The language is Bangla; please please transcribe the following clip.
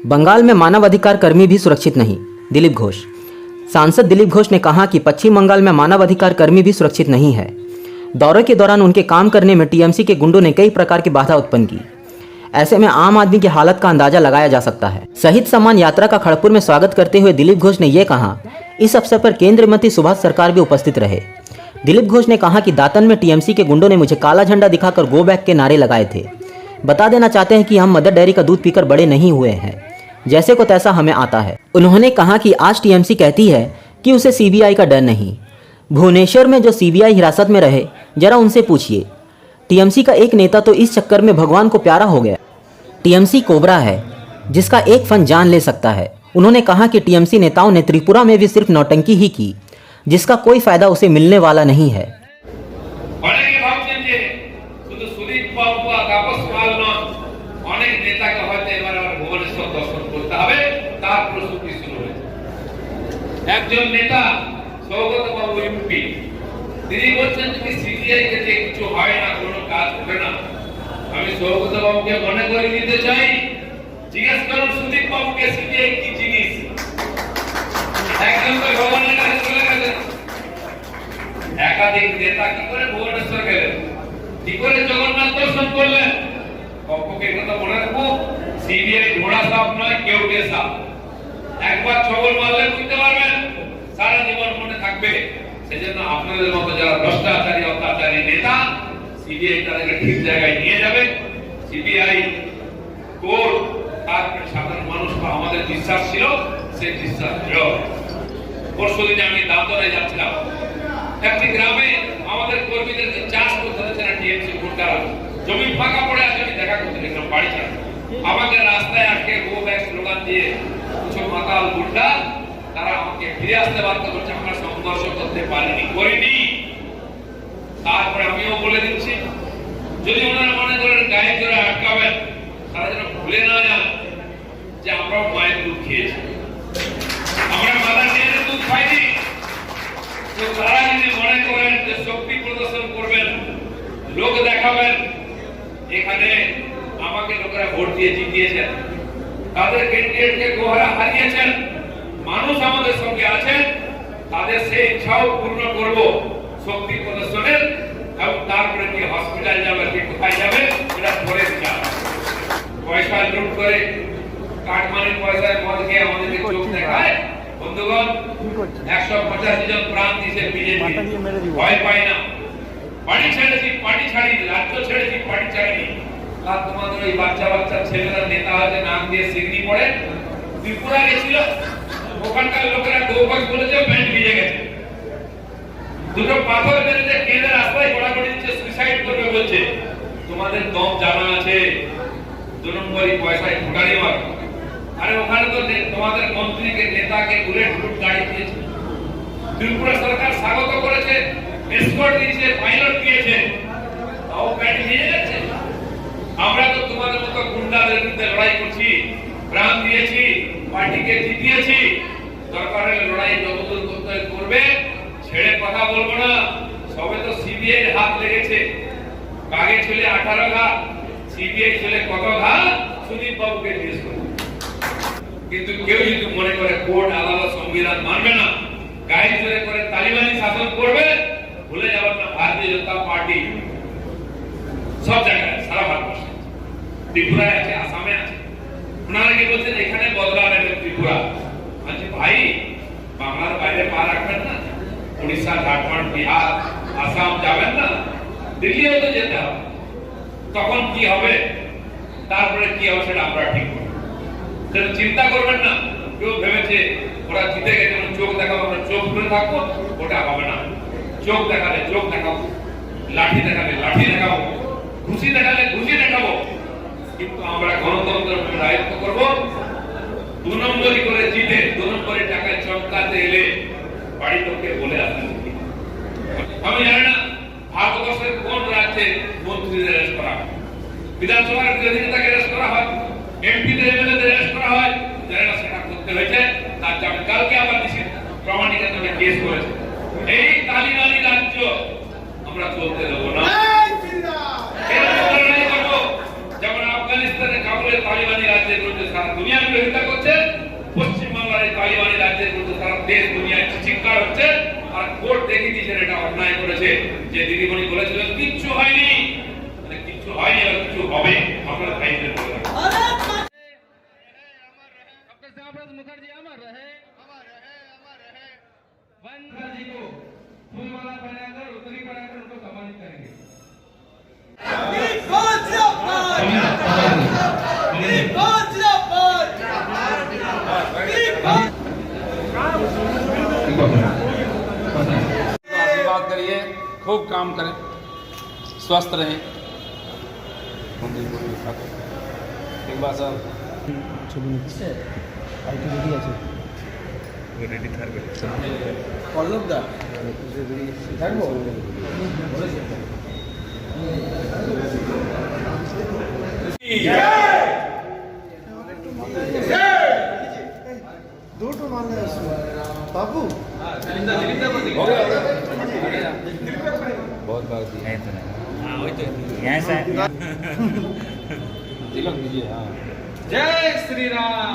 बंगाल में मानवाधिकार कर्मी भी सुरक्षित नहीं, दिलीप घोष। सांसद दिलीप घोष ने कहा कि पश्चिम बंगाल में मानवाधिकार कर्मी भी सुरक्षित नहीं है। दौरे के दौरान उनके काम करने में टीएमसी के गुंडों ने कई प्रकार की बाधा उत्पन्न की। ऐसे में आम आदमी की हालत का अंदाजा लगाया जा सकता है। शहीद सम्मान यात्रा का खड़गपुर में स्वागत करते हुए दिलीप घोष ने यह कहा। इस अवसर पर केंद्रीय मंत्री सुभाष सरकार भी उपस्थित रहे। दिलीप घोष ने कहा कि दातन में टीएमसी के गुंडों ने मुझे काला झंडा दिखाकर गो बैक के नारे लगाए थे। बता देना चाहते हैं कि हम मदर डेयरी का दूध पीकर बड़े नहीं हुए हैं, जैसे को तैसा हमें आता है। उन्होंने कहा कि आज टीएमसी कहती है कि उसे सीबीआई का डर नहीं। भुवनेश्वर में जो सीबीआई हिरासत में रहे, जरा उनसे पूछिए। टीएमसी का एक नेता तो इस चक्कर में भगवान को प्यारा हो गया। टीएमसी कोबरा है जिसका एक फन जान ले सकता है। उन्होंने कहा कि टीएमसी नेताओं ने त्रिपुरा में भी सिर्फ नौटंकी ही की, जिसका कोई फायदा उसे मिलने वाला नहीं है। একজন নেতা সৌগত বাবু এমপি তিনি বলছেন যে সিবিআই কে যে কিছু হয় না, কোনো কাজ হবে না। আমি সৌগত বাবুকে মনে করে দিতে চাই, জিজ্ঞেস করুন সুদীপ বাবুকে সিবিআই কি জিনিস। একজন তো ভগবানের কাছে চলে গেলেন, একাধিক নেতা কি করে ভুবনেশ্বর গেলেন, কি করে জগন্নাথ দর্শন করলেন। কপকে কথা মনে রাখবো, সিবিআই ঘোড়া সাপ নয়, কেউটে সাপ। একবার ছবল মারলে বুঝতে পারবেন, সারা জীবন মনে থাকবে। সেজন্য আপনাদের মতো যারা ভ্রষ্টাচারী অত্যাচারী নেতা, সিবিআই তাদেরকে ঠিক জায়গায় নিয়ে যাবে। সিবিআই কোর্ট তারপরে সাধারণ মানুষ আমাদের বিশ্বাস ছিল, সেই বিশ্বাস ছিল। পরশুদিন আমি দামোদরে যাচ্ছিলাম, একটি গ্রামে আমাদের কর্মীদের চাষ করতে হচ্ছে না, টিএমসি গুন্ডারা জমি ফাঁকা পড়ে আছে, আমি দেখা করতে দেখলাম বাড়ি ছাড়া। আমাকে রাস্তায় আটকে গো ব্যাক স্লোগান দিয়ে কিছু মাতাল গুন্ডা তারা আমাকে ফিরে আসতে বাধ্য করছে। আমরা সংঘর্ষ করতে করিনি। তারপরে আমিও বলে দিচ্ছি, যদি ওনারা মনে করেন গায়ে জোরে আটকাবেন, তারা যেন ভুলে না যান যে আমরাও মায়ের দুধ খেয়েছি, আমরা মাদার ডেয়ারির দুধ খাইনি। তো তারা যদি মনে করেন যে শক্তি প্রদর্শন করবেন, লোক দেখাবেন, এখানে আমাকে লোকেরা ভোট দিয়ে জিতিয়েছেন, তাদের ক্যান্ডিডেটকে গোহারা হারিয়েছেন, মানুষ আমাদের সঙ্গে আছেন, তাদের সেই ইচ্ছাও পূর্ণ করব শক্তি প্রদর্শনের। এবং তারপরে কি হসপিটাল যাবে, কি কোথায় যাবে, এটা পরে যাবে। পয়সা লুট করে কাটমানির পয়সায় মদ খেয়ে আমাদেরকে চোখ দেখায়। বন্ধুগণ, 185 জন প্রাণ দিয়েছে বিজেপি, ভয় পায় না। বাড়ি ছেড়েছি, পার্টি ছাড়িনি, রাজ্য ছেড়েছি, পার্টি ছাড়িনি। আর তোমাদের ওই বাচ্চা বাচ্চা ছেলেরা নেতা আছে, নাম দিয়ে সিগনি পড়ে ত্রিপুরা গেছিল, ওখানকার লোকেরা গৌবাগ বলেছে, ব্যান্ড ভিজে গেছে। দুটো পাথর মেরেছে, কেঁদে রাস্তায় গোড়াগড়ি দিচ্ছে, সুইসাইড করবে বলছে। তোমাদের দম জানা আছে, 2 নম্বরই পয়সায় ফুটানি মার। আরে ওখানে তো তোমাদের মন্ত্রীকে নেতাকে বুলেট প্রুফ গাড়ি দিয়েছে, ত্রিপুরা সরকার স্বাগত করেছে, এসকর্ট দিয়েছে, পাইলট দিয়েছে, তাও ব্যান্ড ভিজে যাচ্ছে। আমরা তো তোমাদের মতো গুন্ডাদের বিরুদ্ধে লড়াই করছি, প্রাণ দিয়েছি, পার্টিকে জিতিয়েছি। দরকার হলে লড়াই যতদূর করতে করবে, ছেড়ে কথা বলবো না। সবে তো সিবিআই হাত লেগেছে, বাগে ছিল 18 ঘা, সিবিআই ছিল কত ঘা, সুদীপ বাবুকে জিজ্ঞেস করুন। কিন্তু কেউ যদি মনে করে কোর্ট আদালত সংবিধান মানবে না, গায়ে জোরে করে তালিবানি শাসন করবে, ভুলে যাবেন না ভারতীয় জনতা পার্টি সব জায়গায়, সারা ভারতবর্ষে, ত্রিপুরায় আছে, আসামে আছে। ওনারা কি বলছেন এখানে বদলা নেবে ত্রিপুরা। বলছি ভাই, বাংলার বাইরে পা রাখবেন না, উড়িষ্যা, ঝাড়খণ্ড, বিহার, আসাম যাবেন না, দিল্লিও তো যেতে হবে। তখন কি হবে, তারপরে কি হবে সেটা আমরা ঠিক করব, সেটা চিন্তা করবেন না। কেউ ভেবেছে ওরা জিতে গেছে, চোখ দেখাবো, আমরা চোখ খুলে থাকবো, ওটা হবে না। চোখ দেখালে চোখ দেখাবো, লাঠি দেখালে লাঠি দেখাবো, ঘুষি দেখালে ঘুষি দেখাবো, কিন্তু আমরা গণতন্ত্র রায়ত্ব করব। 2 নম্বরই করে জিতে 2 নম্বরে টাকায় চমকাতে এলে বাড়ি লোককে বলে আসবেন। আমি জানি না ভারতবর্ষের কোন রাজ্যে মন্ত্রীদের অ্যারেস্ট করা হয়, বিধানসভার বিরোধী নেতাকে অ্যারেস্ট করা হয়, এমপিদের এমএলএদের অ্যারেস্ট করা হয়। জানি না সেটা করতে হয়েছে, তার জন্য কালকে আবার নিশ্চিত প্রমাণিকভাবে কেস করেছে। এই তালিবানি রাজ্য আমরা চলতে দেবো না। যেমন আফগানিস্তানে কাবুলের তালিবানি রাজ্যের বিরুদ্ধে সারা দুনিয়া বিরোধিতা করছে, পশ্চিমবাংলার এই তালিবানি রাজ্যের মধ্যে সারা দেশ দুনিয়ায় চিৎকার হচ্ছে, আর কোর্ট দেখিয়ে দিয়েছেন এটা অন্যায় করেছে। যে দিদিমণি বলেছিলেন কিচ্ছু হয়নি, মানে কিচ্ছু হয়নি আর কিছু হবে, আপনারা ভাইদের বলে রাখুন। डॉक्टर श्यामाप्रसाद मुखर्जी अमर रहे, अमर रहे, अमर रहे। वंदना जी को फूलमाला पहनाकर उत्तरी पहनाकर उनको सम्मानित करेंगे। आशीर्वाद करिए, खूब काम करें, स्वस्थ रहें। एक बार साहब পল্লবদা থাকবো দুটো মানে বাবু हो गया बहुत बार दिया है यहाँ से तिलक दीजिए हाँ जय श्री राम।